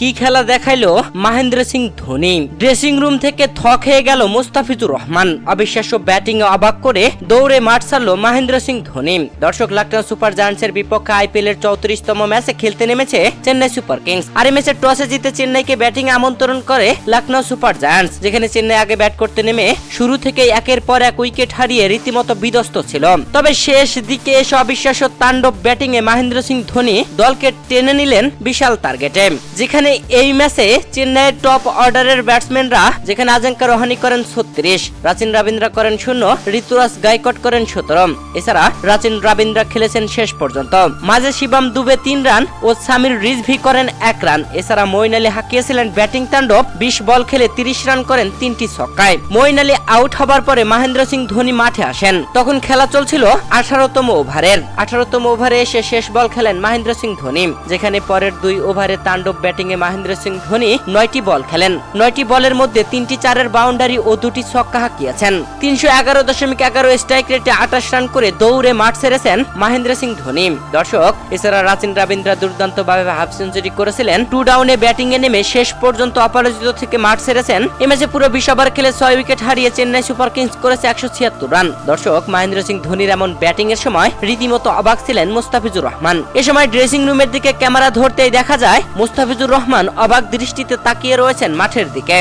কি খেলা দেখাইলো মহেন্দ্র সিং ধোনি। ড্রেসিং রুম থেকে থ খেয়ে গেল মুস্তাফিজুর রহমান। অবিশ্বাস্য ব্যাটিং এ অবাক করে দৌড়ে মাঠ ছাড়লো মহেন্দ্র সিং ধোনি। দর্শক, লখনউ সুপার জায়ান্টসের বিপক্ষে আইপিএল এর 34তম ম্যাচে খেলতে নেমেছে চেন্নাই সুপার কিংস। আর এই ম্যাচে টসে জিতে চেন্নাইকে ব্যাটিং আমন্ত্রণ করে লখনউ সুপার জায়ান্টস, যেখানে চেন্নাই আগে ব্যাট করতে নেমে শুরু থেকেই একের পর এক উইকেট হারিয়ে রীতিমতো বিধ্বস্ত ছিল। তবে শেষ দিকে এসে অবিশ্বাস্য তাণ্ডব ব্যাটিং এ মহেন্দ্র সিং ধোনি দলকে টেনে নিলেন বিশাল টার্গেটে। যেখানে এই ম্যাচে চেন্নাইয়ের টপ অর্ডারের ব্যাটসম্যানরা যেখানে আজঙ্কা রহানি করেন 36, রাচিন রবীন্দ্রা করেন 0, ঋতুরাজ গায়কোয়াড করেন 17। এছাড়া রাচিন রবীন্দ্রা খেলেছেন শেষ পর্যন্ত। মাঝে শিবম দুবে 3 রান ও সামির রিজভি করেন 1 রান। এছাড়া মঈন আলী হাঁকিয়েছিলেন ব্যাটিং তাণ্ডব। 20 বল খেলে 30 রান করেন 3টি ছক্কায়। মঈন আলী আউট হবার পরে মহেন্দ্র সিং ধোনি মাঠে আসেন। তখন খেলা চলছিল 18তম ওভারের। 18তম ওভারে এসে শেষ বল খেলেন মহেন্দ্র সিং ধোনি, যেখানে পরের 2 ওভারে তাণ্ডব ব্যাটিং এ মহেন্দ্র সিং ধোনি 9টি বল খেলেন। 9টি বলের মধ্যে 3টি 4-এর বাউন্ডারি ও 2টি ছক্কা হাঁকিয়েছেন। 311.11 স্ট্রাইক রেটে 28 রান করে দৌড়ে মাঠ ছেড়েছেন মহেন্দ্র সিং ধোনি। দর্শক, এছাড়া রাচিন রবীন্দ্রা দুর্দান্তভাবে হাফ সেঞ্চুরি করেছিলেন। 2 ডাউনে ব্যাটিং এ নেমে শেষ পর্যন্ত অপরাজিত থেকে মাঠ ছেড়েছেন। এই ম্যাচে পুরো 20 ওভার খেলে 6 উইকেট হারিয়ে চেন্নাই সুপার কিংস করেছে 176 রান। দর্শক, মহেন্দ্র সিং ধোনির এমন ব্যাটিং এর সময় রীতিমতো অবাক ছিলেন মুস্তাফিজুর রহমান। এ সময় ড্রেসিং রুমের দিকে ক্যামেরা ধরতেই দেখা যায় মুস্তাফিজুর রহমান অবাক দৃষ্টিতে তাকিয়ে রয়েছেন মাঠের দিকে।